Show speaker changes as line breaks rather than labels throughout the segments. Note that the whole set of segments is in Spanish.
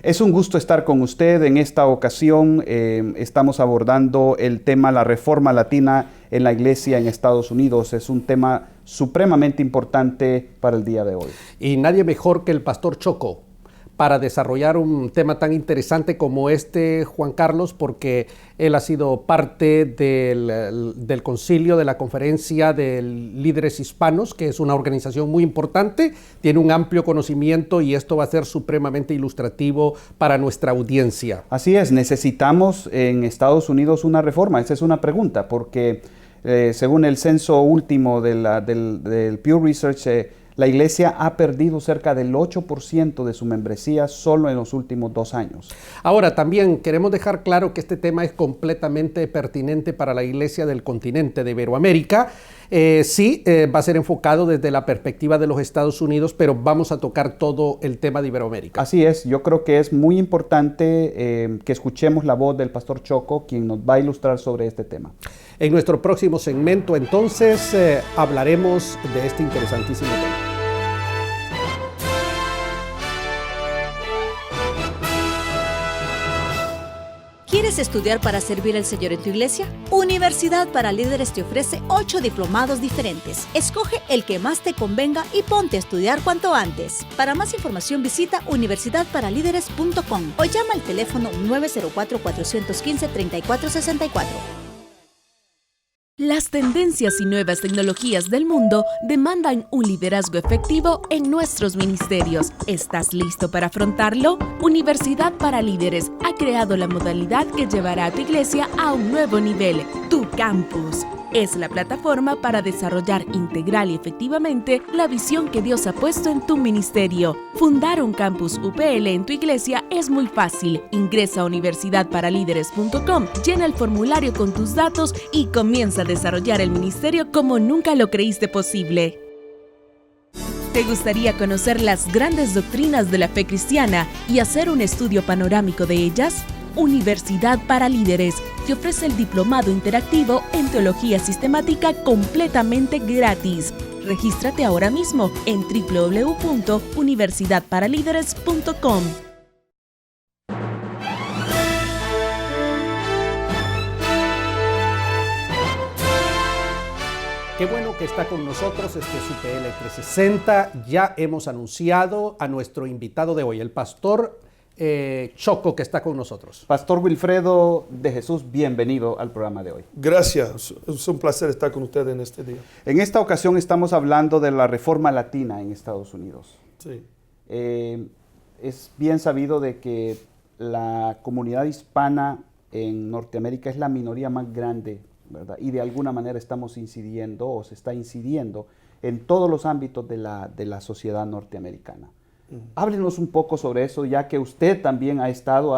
Es un gusto estar con usted. En esta ocasión estamos abordando el tema la reforma latina en la iglesia en Estados Unidos. Es un tema supremamente importante para el día de hoy.
Y nadie mejor que el pastor Choco para desarrollar un tema tan interesante como este, Juan Carlos, porque él ha sido parte del concilio, de la conferencia de líderes hispanos, que es una organización muy importante, tiene un amplio conocimiento y esto va a ser supremamente ilustrativo para nuestra audiencia.
Así es, necesitamos en Estados Unidos una reforma. Esa es una pregunta, porque según el censo último del Pew Research, la iglesia ha perdido cerca del 8% de su membresía solo en los últimos 2 años.
Ahora, también queremos dejar claro que este tema es completamente pertinente para la iglesia del continente de Iberoamérica. Va a ser enfocado desde la perspectiva de los Estados Unidos, pero vamos a tocar todo el tema de Iberoamérica.
Así es, yo creo que es muy importante que escuchemos la voz del pastor Choco, quien nos va a ilustrar sobre este tema.
En nuestro próximo segmento, entonces, hablaremos de este interesantísimo tema.
¿Quieres estudiar para servir al Señor en tu iglesia? Universidad para Líderes te ofrece 8 diplomados diferentes. Escoge el que más te convenga y ponte a estudiar cuanto antes. Para más información visita universidadparalíderes.com o llama al teléfono 904-415-3464.
Las tendencias y nuevas tecnologías del mundo demandan un liderazgo efectivo en nuestros ministerios. ¿Estás listo para afrontarlo? Universidad para Líderes ha creado la modalidad que llevará a tu iglesia a un nuevo nivel, tu campus. Es la plataforma para desarrollar integral y efectivamente la visión que Dios ha puesto en tu ministerio. Fundar un campus UPL en tu iglesia es muy fácil. Ingresa a universidadparalíderes.com, llena el formulario con tus datos y comienza a desarrollar el ministerio como nunca lo creíste posible. ¿Te gustaría conocer las grandes doctrinas de la fe cristiana y hacer un estudio panorámico de ellas? Universidad para Líderes te ofrece el diplomado interactivo en Teología Sistemática completamente gratis. Regístrate ahora mismo en www.universidadparalíderes.com.
Qué bueno que está con nosotros UPL 360. Ya hemos anunciado a nuestro invitado de hoy, el pastor Choco, que está con nosotros.
Pastor Wilfredo de Jesús, bienvenido al programa de hoy.
Gracias, es un placer estar con ustedes en este día.
En esta ocasión estamos hablando de la reforma latina en Estados Unidos.
Sí.
Es bien sabido de que la comunidad hispana en Norteamérica es la minoría más grande, ¿verdad? Y de alguna manera estamos incidiendo o se está incidiendo en todos los ámbitos de la sociedad norteamericana. Háblenos un poco sobre eso, ya que usted también ha estado,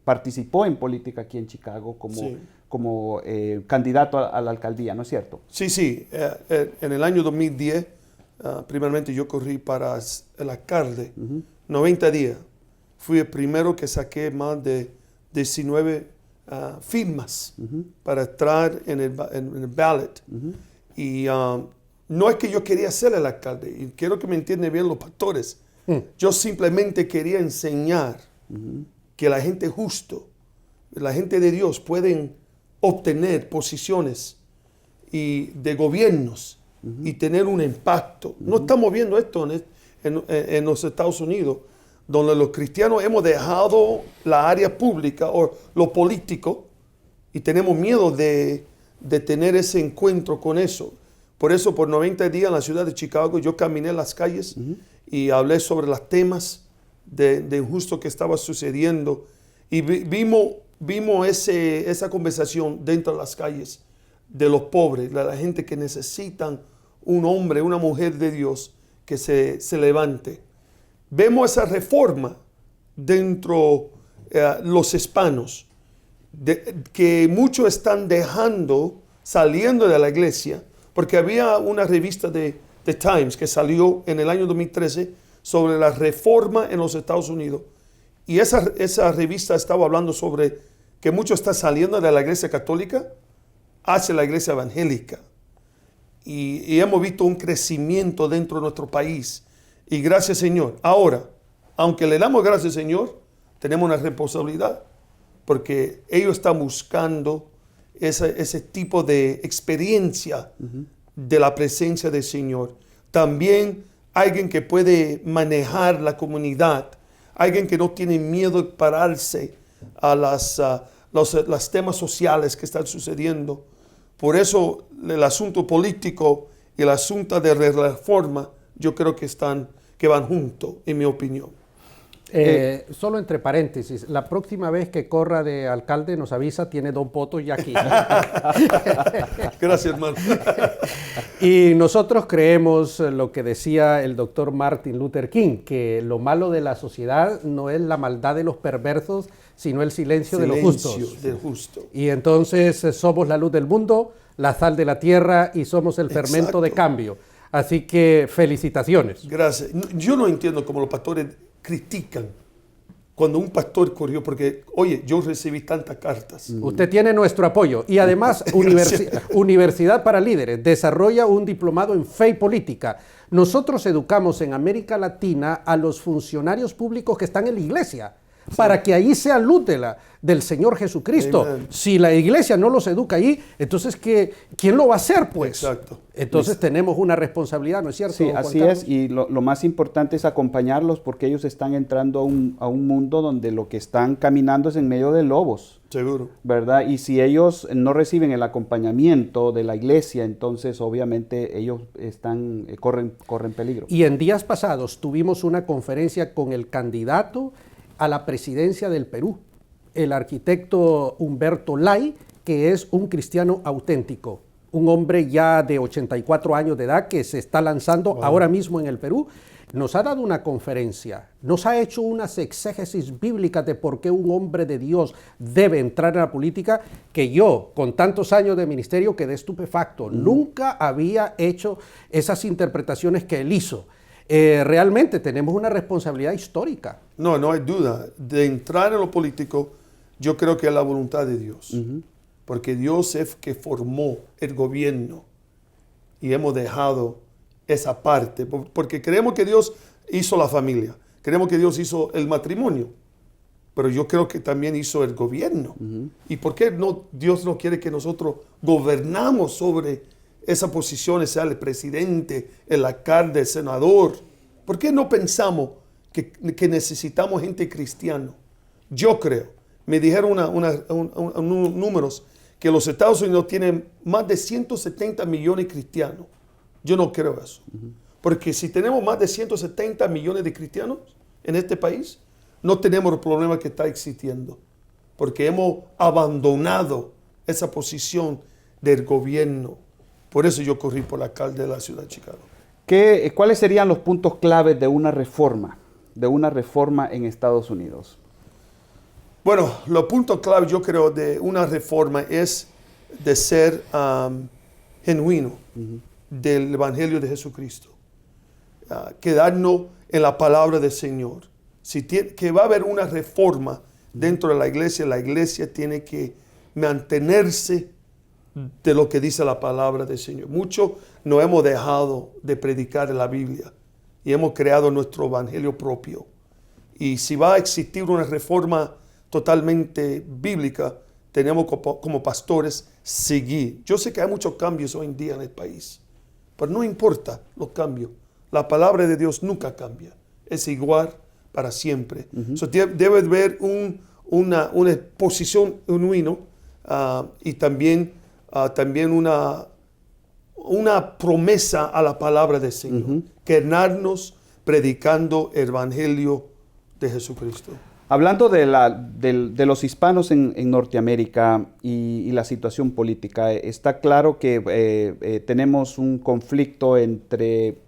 participó en política aquí en Chicago como candidato a la alcaldía, ¿no es cierto?
Sí. En el año 2010, primeramente yo corrí para el alcalde, 90 días. Fui el primero que saqué más de 19 firmas para estar en el ballot. Y no es que yo quería ser el alcalde, y quiero que me entiendan bien los pastores. Yo simplemente quería enseñar que la gente justo, la gente de Dios pueden obtener posiciones de gobiernos y tener un impacto. No estamos viendo esto en los Estados Unidos, donde los cristianos hemos dejado la área pública o lo político y tenemos miedo de tener ese encuentro con eso. Por eso, por 90 días en la ciudad de Chicago, yo caminé las calles y hablé sobre los temas de injusto que estaba sucediendo. Y vimos esa conversación dentro de las calles de los pobres, de la gente que necesitan un hombre, una mujer de Dios que se levante. Vemos esa reforma dentro de los hispanos, que muchos están saliendo de la iglesia, porque había una revista de Times que salió en el año 2013 sobre la reforma en los Estados Unidos. Y esa revista estaba hablando sobre que muchos están saliendo de la iglesia católica hacia la iglesia evangélica. Y hemos visto un crecimiento dentro de nuestro país. Y gracias, Señor. Ahora, aunque le damos gracias al Señor, tenemos una responsabilidad, porque ellos están buscando ese tipo de experiencia de la presencia del Señor. También alguien que puede manejar la comunidad, alguien que no tiene miedo de pararse a los temas sociales que están sucediendo. Por eso el asunto político y el asunto de reforma, yo creo que van juntos, en mi opinión.
Solo entre paréntesis, la próxima vez que corra de alcalde nos avisa, tiene 2 votos ya aquí.
Gracias, hermano.
Y nosotros creemos lo que decía el doctor Martin Luther King, que lo malo de la sociedad no es la maldad de los perversos, sino el silencio de los justos.
Del justo.
Y entonces somos la luz del mundo, la sal de la tierra y somos el fermento de cambio. Así que felicitaciones.
Gracias. Yo no entiendo cómo los pastores critican cuando un pastor corrió, porque, oye, yo recibí tantas cartas.
Usted tiene nuestro apoyo y además Universidad para Líderes desarrolla un diplomado en fe y política. Nosotros educamos en América Latina a los funcionarios públicos que están en la iglesia, para que ahí sea luz del Señor Jesucristo.
Amen.
Si la iglesia no los educa ahí, entonces ¿quién lo va a hacer, pues?
Exacto.
Entonces tenemos una responsabilidad, ¿no es cierto?
Sí,
Juan
así
Carlos?
es, y lo más importante es acompañarlos, porque ellos están entrando a un mundo donde lo que están caminando es en medio de lobos,
Seguro.
¿verdad? Y si ellos no reciben el acompañamiento de la iglesia, entonces obviamente ellos corren peligro.
Y en días pasados tuvimos una conferencia con el candidato a la presidencia del Perú, el arquitecto Humberto Lay, que es un cristiano auténtico, un hombre ya de 84 años de edad que se está lanzando ahora mismo en el Perú. Nos ha dado una conferencia, nos ha hecho unas exégesis bíblicas de por qué un hombre de Dios debe entrar en la política, que yo, con tantos años de ministerio, quedé estupefacto. Nunca había hecho esas interpretaciones que él hizo. Realmente tenemos una responsabilidad histórica.
No hay duda. De entrar en lo político, yo creo que es la voluntad de Dios. Porque Dios es que formó el gobierno y hemos dejado esa parte. Porque creemos que Dios hizo la familia, creemos que Dios hizo el matrimonio, pero yo creo que también hizo el gobierno. ¿Y por qué Dios no quiere que nosotros gobernamos sobre esa posición, sea el presidente, el alcalde, el senador? ¿Por qué no pensamos que necesitamos gente cristiana? Yo creo, me dijeron números, que los Estados Unidos tienen más de 170 millones de cristianos. Yo no creo eso. Porque si tenemos más de 170 millones de cristianos en este país, no tenemos el problema que está existiendo. Porque hemos abandonado esa posición del gobierno. Por eso yo corrí por la alcalde de la ciudad de Chicago.
¿Cuáles serían los puntos claves de una reforma en Estados Unidos?
Bueno, los puntos clave, yo creo, de una reforma es de ser genuino del Evangelio de Jesucristo. Quedarnos en la palabra del Señor. Que va a haber una reforma dentro de la iglesia tiene que mantenerse de lo que dice la palabra del Señor. Muchos no hemos dejado de predicar la Biblia y hemos creado nuestro evangelio propio. Y si va a existir una reforma totalmente bíblica, tenemos como pastores seguir. Yo sé que hay muchos cambios hoy en día en el país, pero no importa los cambios. La palabra de Dios nunca cambia. Es igual para siempre. So, debe haber una posición genuina y también una promesa a la palabra del Señor. Quedarnos predicando el evangelio de Jesucristo.
Hablando de los hispanos en Norteamérica y la situación política, está claro que tenemos un conflicto entre,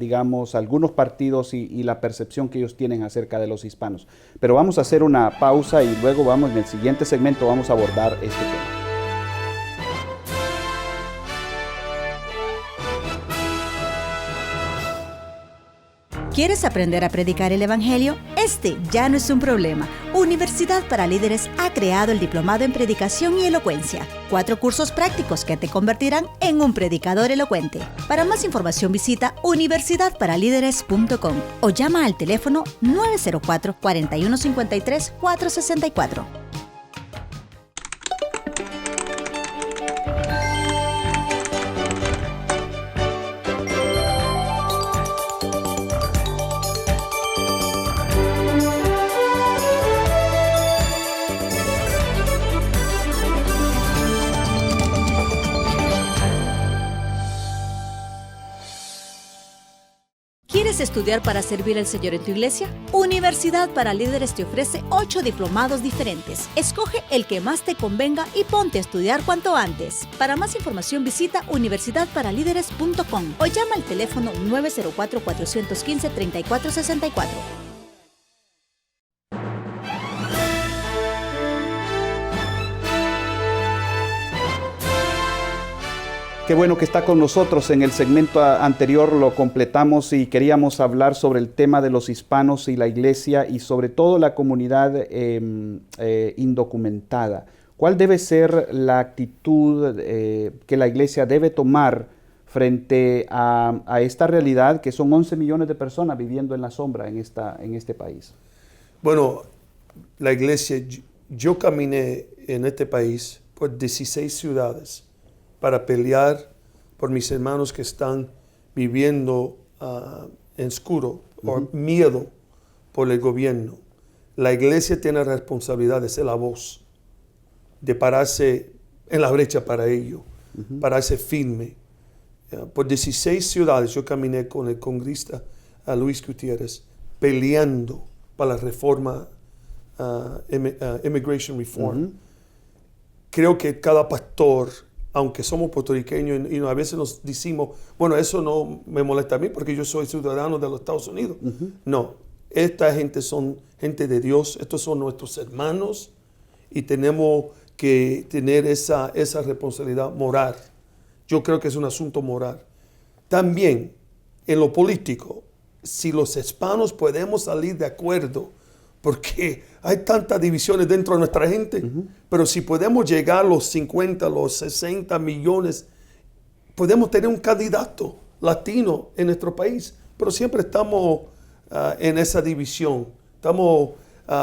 digamos, algunos partidos y la percepción que ellos tienen acerca de los hispanos. Pero vamos a hacer una pausa y luego en el siguiente segmento vamos a abordar este tema.
¿Quieres aprender a predicar el Evangelio? Este ya no es un problema. Universidad para Líderes ha creado el Diplomado en Predicación y Elocuencia. 4 cursos prácticos que te convertirán en un predicador elocuente. Para más información visita universidadparalíderes.com o llama al teléfono 904-4153-464. ¿Quieres estudiar para servir al Señor en tu iglesia? Universidad para Líderes te ofrece 8 diplomados diferentes. Escoge el que más te convenga y ponte a estudiar cuanto antes. Para más información visita universidadparalíderes.com o llama al teléfono 904-415-3464.
Qué bueno que está con nosotros. En el segmento anterior lo completamos y queríamos hablar sobre el tema de los hispanos y la iglesia y sobre todo la comunidad indocumentada. ¿Cuál debe ser la actitud que la iglesia debe tomar frente a esta realidad que son 11 millones de personas viviendo en la sombra en este país?
Bueno, la iglesia, yo caminé en este país por 16 ciudades para pelear por mis hermanos que están viviendo en oscuro o miedo por el gobierno. La iglesia tiene la responsabilidad de ser la voz, de pararse en la brecha para ello, pararse firme. Por 16 ciudades yo caminé con el congresista Luis Gutiérrez peleando para la reforma, immigration reform. Creo que cada pastor, aunque somos puertorriqueños y a veces nos decimos, bueno, eso no me molesta a mí porque yo soy ciudadano de los Estados Unidos. No, esta gente son gente de Dios, estos son nuestros hermanos y tenemos que tener esa responsabilidad moral. Yo creo que es un asunto moral. También en lo político, si los hispanos podemos salir de acuerdo, porque hay tantas divisiones dentro de nuestra gente, pero si podemos llegar a los 50, los 60 millones, podemos tener un candidato latino en nuestro país, pero siempre estamos en esa división, estamos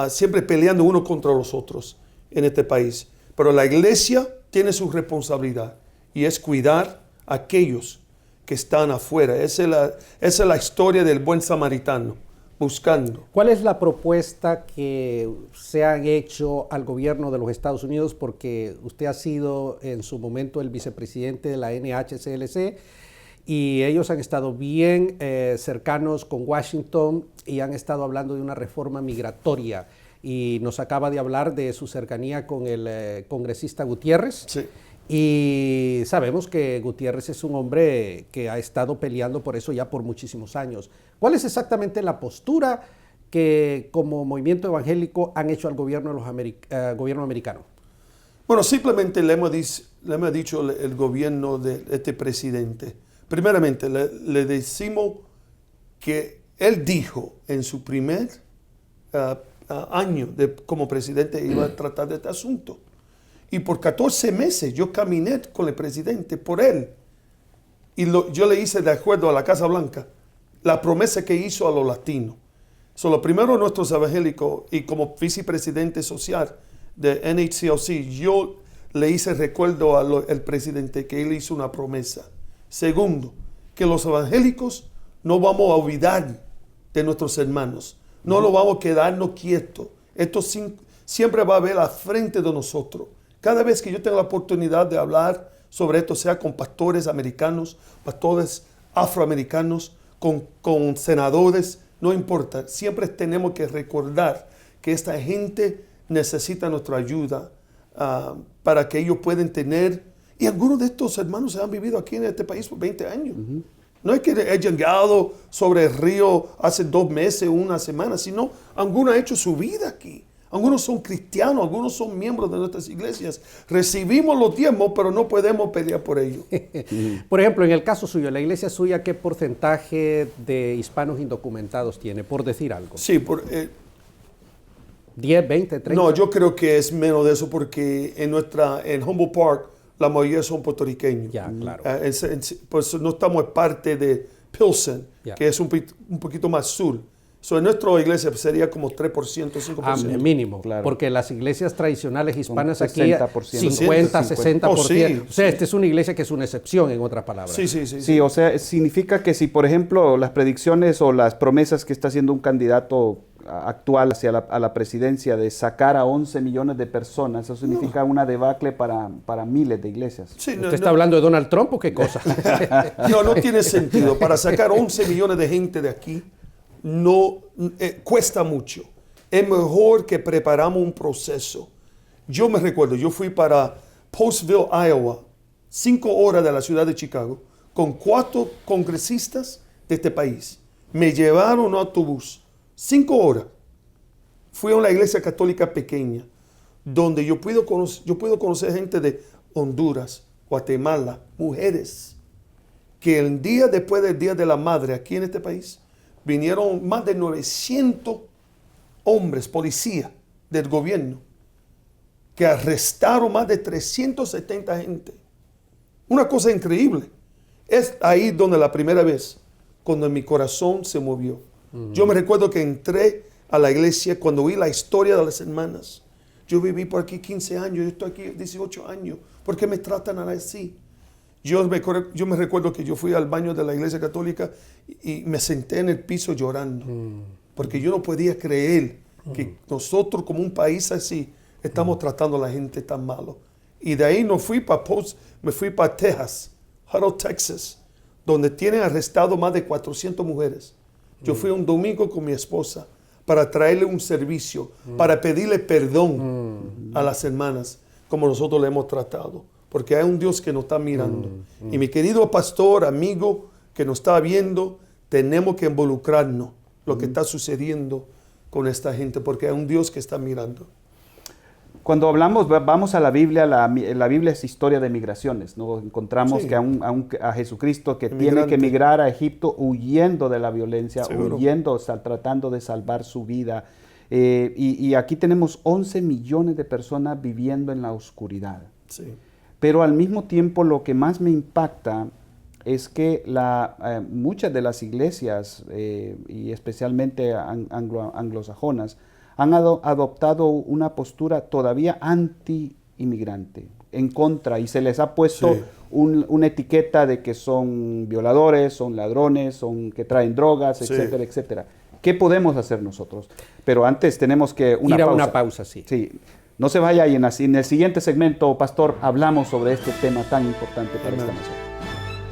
siempre peleando uno contra los otros en este país. Pero la iglesia tiene su responsabilidad y es cuidar a aquellos que están afuera. Esa es la historia del buen samaritano. Buscando.
¿Cuál es la propuesta que se han hecho al gobierno de los Estados Unidos? Porque usted ha sido en su momento el vicepresidente de la NHCLC y ellos han estado bien cercanos con Washington y han estado hablando de una reforma migratoria. Y nos acaba de hablar de su cercanía con el congresista Gutiérrez.
Sí.
Y sabemos que Gutiérrez es un hombre que ha estado peleando por eso ya por muchísimos años. ¿Cuál es exactamente la postura que como movimiento evangélico han hecho al gobierno de gobierno americano?
Bueno, simplemente le hemos dicho el gobierno de este presidente. Primeramente, le decimos que él dijo en su primer año como presidente iba a tratar de este asunto. Y por 14 meses yo caminé con el presidente por él. Y yo le hice de acuerdo a la Casa Blanca la promesa que hizo a los latinos. Lo primero nuestros evangélicos y como vicepresidente social de NHCLC, yo le hice recuerdo al presidente que él hizo una promesa. Segundo, que los evangélicos no vamos a olvidar de nuestros hermanos. No lo vamos a quedarnos quietos. Esto siempre va a haber a frente de nosotros. Cada vez que yo tengo la oportunidad de hablar sobre esto, sea con pastores americanos, pastores afroamericanos, con senadores, no importa. Siempre tenemos que recordar que esta gente necesita nuestra ayuda para que ellos puedan tener... Y algunos de estos hermanos han vivido aquí en este país por 20 años. No es que he llegado sobre el río hace 2 meses o una semana, sino algunos han hecho su vida aquí. Algunos son cristianos, algunos son miembros de nuestras iglesias. Recibimos los diezmos, pero no podemos pelear por ellos.
Por ejemplo, en el caso suyo, la iglesia suya, ¿qué porcentaje de hispanos indocumentados tiene, por decir algo?
Sí,
10, 20, 30.
no, yo creo que es menos de eso porque en Humboldt Park la mayoría son puertorriqueños.
Ya, claro.
Pues no estamos parte de Pilsen,
Ya.
que es un poquito más sur. En nuestra iglesia sería como 3%, 5%.
Mínimo,
Claro.
porque las iglesias tradicionales hispanas
Son
aquí
60%.
50, 60%.
Oh, sí,
O sea,
sí.
esta es una iglesia que es una excepción, en otras palabras.
Sí.
Sí, o sea, significa que si, por ejemplo, las predicciones o las promesas que está haciendo un candidato actual hacia a la presidencia de sacar a 11 millones de personas, eso significa una debacle para miles de iglesias.
Sí,
¿Usted está hablando de Donald Trump o qué cosa?
no tiene sentido. Para sacar 11 millones de gente de aquí, no cuesta mucho. Es mejor que preparamos un proceso. Yo me recuerdo, yo fui para Postville, Iowa, 5 horas de la ciudad de Chicago, con 4 congresistas de este país. Me llevaron un autobús, 5 horas. Fui a una iglesia católica pequeña, donde yo puedo conocer gente de Honduras, Guatemala, mujeres, que el día después del Día de la Madre aquí en este país, vinieron más de 900 hombres, policías del gobierno, que arrestaron más de 370 gente. Una cosa increíble. Es ahí donde la primera vez, cuando mi corazón se movió. Yo me recuerdo que entré a la iglesia cuando vi la historia de las hermanas. Yo viví por aquí 15 años, yo estoy aquí 18 años. ¿Por qué me tratan así? Yo me recuerdo que yo fui al baño de la iglesia católica y me senté en el piso llorando. Porque yo no podía creer que nosotros como un país así estamos tratando a la gente tan malo. Y de ahí me fui para Texas, Huddle, Texas, donde tienen arrestado más de 400 mujeres. Yo fui un domingo con mi esposa para traerle un servicio, para pedirle perdón a las hermanas como nosotros le hemos tratado. Porque hay un Dios que nos está mirando. Y mi querido pastor, amigo, que nos está viendo, tenemos que involucrarnos lo que está sucediendo con esta gente, porque hay un Dios que está mirando.
Cuando vamos a la Biblia, la Biblia es historia de migraciones, ¿no? Encontramos
Sí.
que a Jesucristo que tiene
Emigrante.
que emigrar a Egipto huyendo de la violencia,
Seguro.
tratando de salvar su vida. Y aquí tenemos 11 millones de personas viviendo en la oscuridad.
Sí.
Pero al mismo tiempo lo que más me impacta es que muchas de las iglesias, y especialmente anglosajonas, han adoptado una postura todavía anti-inmigrante, en contra, y se les ha puesto
Sí.
una etiqueta de que son violadores, son ladrones, que traen drogas,
Sí.
etcétera, etcétera. ¿Qué podemos hacer nosotros? Pero antes tenemos que
Ir a una pausa, sí.
Sí. No se vaya y en el siguiente segmento, Pastor, hablamos sobre este tema tan importante para esta nación.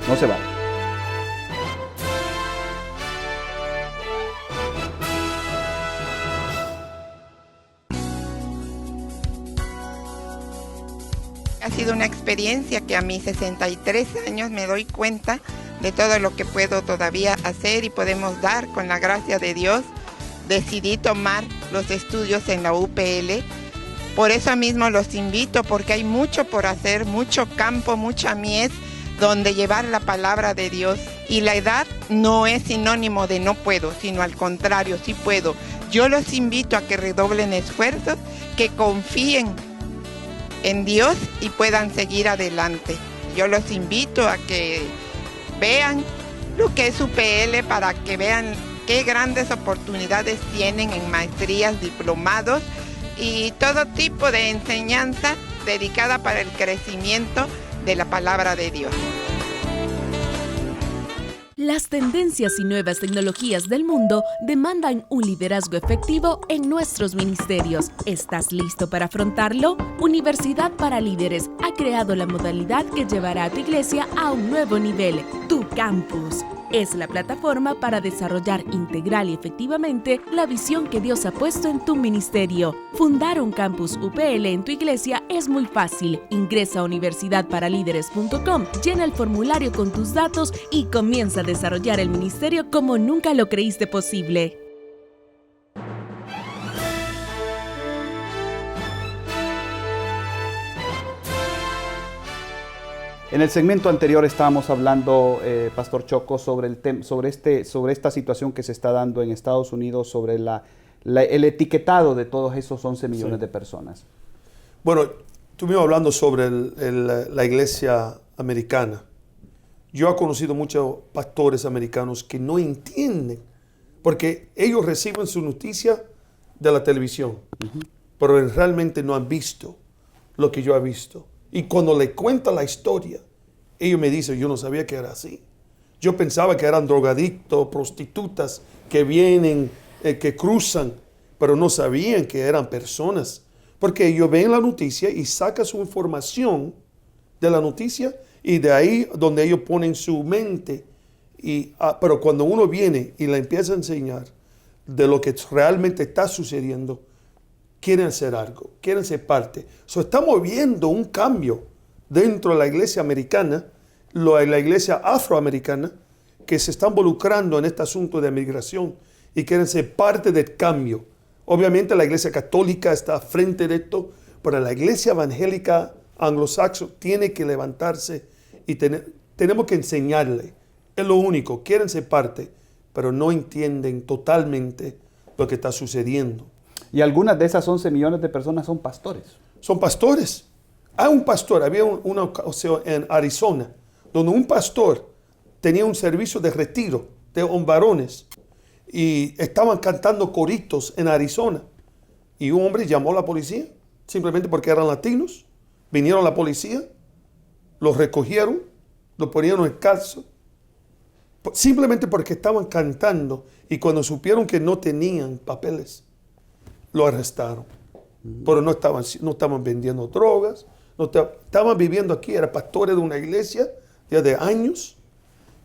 No se vaya.
Ha sido una experiencia que a mis 63 años me doy cuenta de todo lo que puedo todavía hacer y podemos dar con la gracia de Dios. Decidí tomar los estudios en la UPL. Por eso mismo los invito, porque hay mucho por hacer, mucho campo, mucha mies, donde llevar la palabra de Dios. Y la edad no es sinónimo de no puedo, sino al contrario, sí puedo. Yo los invito a que redoblen esfuerzos, que confíen en Dios y puedan seguir adelante. Yo los invito a que vean lo que es UPL para que vean qué grandes oportunidades tienen en maestrías, diplomados y todo tipo de enseñanza dedicada para el crecimiento de la palabra de Dios.
Las tendencias y nuevas tecnologías del mundo demandan un liderazgo efectivo en nuestros ministerios. ¿Estás listo para afrontarlo? Universidad para Líderes ha creado la modalidad que llevará a tu iglesia a un nuevo nivel, Tu Campus. Es la plataforma para desarrollar integral y efectivamente la visión que Dios ha puesto en tu ministerio. Fundar un campus UPL en tu iglesia es muy fácil. Ingresa a universidadparalíderes.com, llena el formulario con tus datos y comienza a desarrollar el ministerio como nunca lo creíste posible.
En el segmento anterior estábamos hablando, Pastor Choco, sobre esta situación que se está dando en Estados Unidos, sobre el etiquetado de todos esos 11 millones de personas.
Bueno, estuvimos hablando sobre la iglesia americana. Yo he conocido muchos pastores americanos que no entienden, porque ellos reciben su noticia de la televisión, pero realmente no han visto lo que yo he visto. Y cuando le cuenta la historia, ellos me dicen, yo no sabía que era así. Yo pensaba que eran drogadictos, prostitutas que vienen, que cruzan, pero no sabían que eran personas. Porque ellos ven la noticia y sacan su información de la noticia y de ahí donde ellos ponen su mente. Pero cuando uno viene y le empieza a enseñar de lo que realmente está sucediendo, quieren hacer algo, quieren ser parte. Estamos viendo un cambio dentro de la iglesia americana, la iglesia afroamericana, que se está involucrando en este asunto de migración y quieren ser parte del cambio. Obviamente la iglesia católica está frente de esto, pero la iglesia evangélica anglosaxona tiene que levantarse y tenemos que enseñarle. Es lo único, quieren ser parte, pero no entienden totalmente lo que está sucediendo.
Y algunas de esas 11 millones de personas son pastores.
Son pastores. Hay un pastor, había una ocasión en Arizona, donde un pastor tenía un servicio de retiro de varones y estaban cantando coritos en Arizona. Y un hombre llamó a la policía, simplemente porque eran latinos. Vinieron la policía, los recogieron, los ponieron en cárcel, simplemente porque estaban cantando y cuando supieron que no tenían papeles, lo arrestaron. Pero no estaban vendiendo drogas, estaban viviendo aquí, eran pastores de una iglesia ya de años.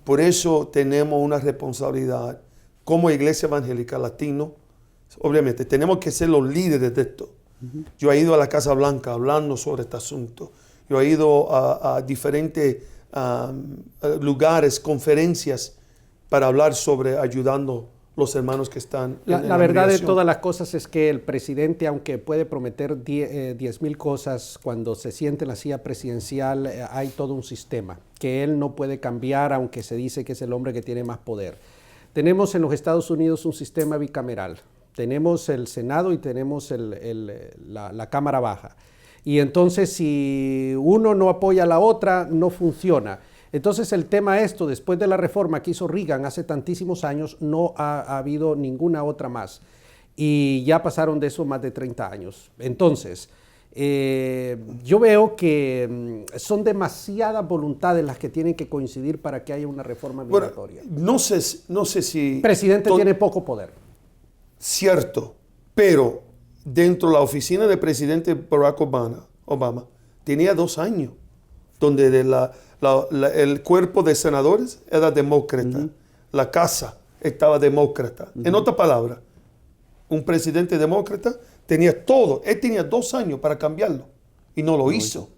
Por eso tenemos una responsabilidad como iglesia evangélica latino. Obviamente tenemos que ser los líderes de esto. Yo he ido a la Casa Blanca hablando sobre este asunto. Yo he ido a diferentes lugares, conferencias para hablar sobre ayudando los hermanos que están
la verdad de todas las cosas es que el presidente, aunque puede prometer 10,000 cosas, cuando se siente en la silla presidencial hay todo un sistema que él no puede cambiar, aunque se dice que es el hombre que tiene más poder. Tenemos en los Estados Unidos un sistema bicameral. Tenemos el Senado y tenemos la Cámara Baja. Y entonces si uno no apoya a la otra, no funciona. Entonces el tema después de la reforma que hizo Reagan hace tantísimos años, no ha habido ninguna otra más. Y ya pasaron de eso más de 30 años. Entonces, yo veo que son demasiadas voluntades las que tienen que coincidir para que haya una reforma migratoria.
Bueno, no sé si...
El presidente tiene poco poder.
Cierto, pero dentro de la oficina del presidente Barack Obama tenía 2 años, donde el cuerpo de senadores era demócrata, la casa estaba demócrata. En otras palabras, un presidente demócrata tenía todo, él tenía 2 años para cambiarlo y no lo hizo.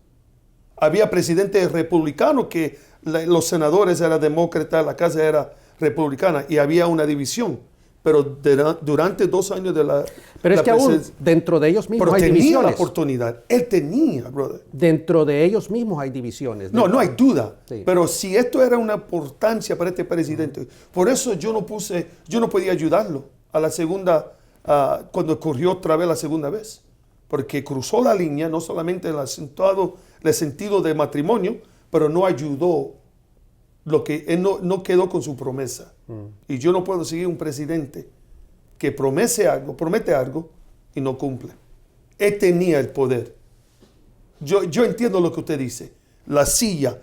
Había presidentes republicanos que los senadores eran demócratas, la casa era republicana y había una división. Pero durante 2 años de la...
Pero es que aún dentro de ellos mismos hay divisiones.
Pero tenía la oportunidad. Él tenía, brother.
Dentro de ellos mismos hay divisiones.
No hay duda.
Sí.
Pero si esto era una importancia para este presidente, por eso yo no podía ayudarlo a la segunda, cuando ocurrió otra vez la segunda vez. Porque cruzó la línea, no solamente en el sentido de matrimonio, pero no ayudó. Lo que él no quedó con su promesa. Y yo no puedo seguir un presidente que promete algo y no cumple. Él tenía el poder. Yo entiendo lo que usted dice. La silla,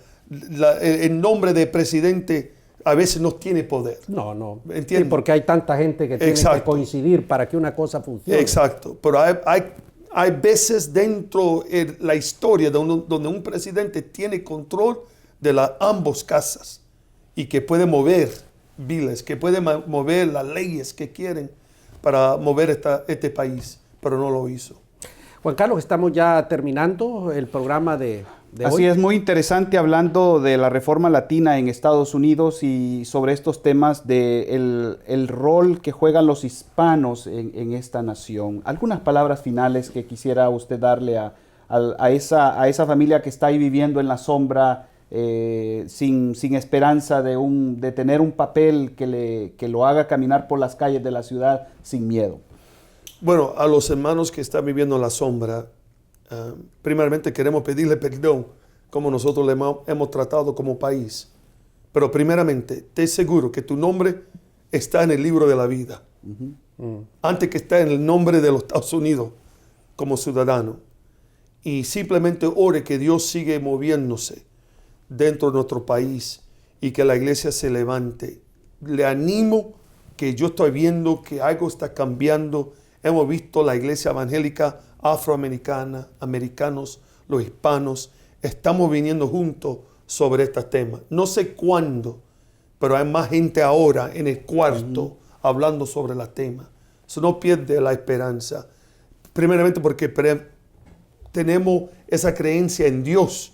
el nombre de presidente a veces no tiene poder.
No.
¿Entiende?
Sí, porque hay tanta gente que tiene que coincidir para que una cosa funcione.
Exacto. Pero hay veces dentro de la historia donde un presidente tiene control de ambas casas y que puede mover viles, que puede mover las leyes que quieren para mover este país, pero no lo hizo.
Juan Carlos, estamos ya terminando el programa de hoy.
Así es, muy interesante hablando de la reforma latina en Estados Unidos y sobre estos temas de el rol que juegan los hispanos en esta nación. Algunas palabras finales que quisiera usted darle a esa familia que está ahí viviendo en la sombra sin esperanza de tener un papel que lo haga caminar por las calles de la ciudad sin miedo?
Bueno, a los hermanos que están viviendo en la sombra, primeramente queremos pedirle perdón como nosotros le hemos tratado como país. Pero primeramente, te seguro que tu nombre está en el libro de la vida. Antes que está en el nombre de los Estados Unidos como ciudadano. Y simplemente ore que Dios sigue moviéndose dentro de nuestro país y que la iglesia se levante. Le animo que yo estoy viendo que algo está cambiando. Hemos visto la iglesia evangélica afroamericana, americanos, los hispanos, estamos viniendo juntos sobre estos temas. No sé cuándo, pero hay más gente ahora en el cuarto hablando sobre los temas. Eso no pierde la esperanza. Primeramente porque tenemos esa creencia en Dios,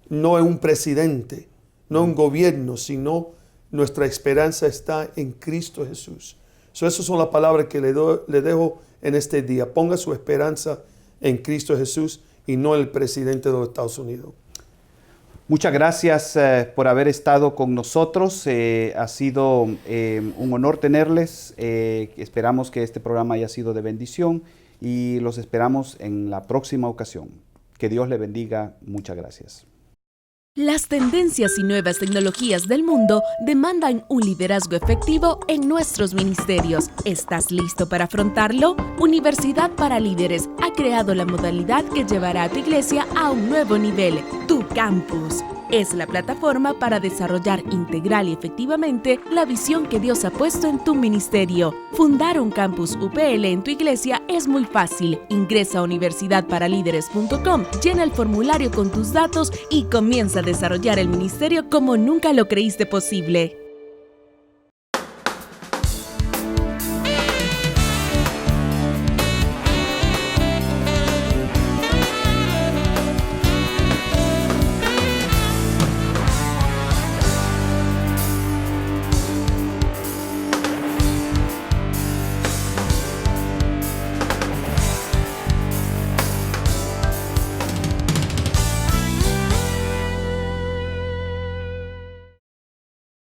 no en un presidente, no en un gobierno, sino nuestra esperanza está en Cristo Jesús. Esas son las palabras que le dejo en este día. Ponga su esperanza en Cristo Jesús y no en el presidente de los Estados Unidos.
Muchas gracias por haber estado con nosotros. Ha sido un honor tenerles. Esperamos que este programa haya sido de bendición y los esperamos en la próxima ocasión. Que Dios le bendiga. Muchas gracias.
Las tendencias y nuevas tecnologías del mundo demandan un liderazgo efectivo en nuestros ministerios. ¿Estás listo para afrontarlo? Universidad para Líderes ha creado la modalidad que llevará a tu iglesia a un nuevo nivel, Tu Campus. Es la plataforma para desarrollar integral y efectivamente la visión que Dios ha puesto en tu ministerio. Fundar un campus UPL en tu iglesia es muy fácil. Ingresa a universidadparalíderes.com, llena el formulario con tus datos y comienza a desarrollar el ministerio como nunca lo creíste posible.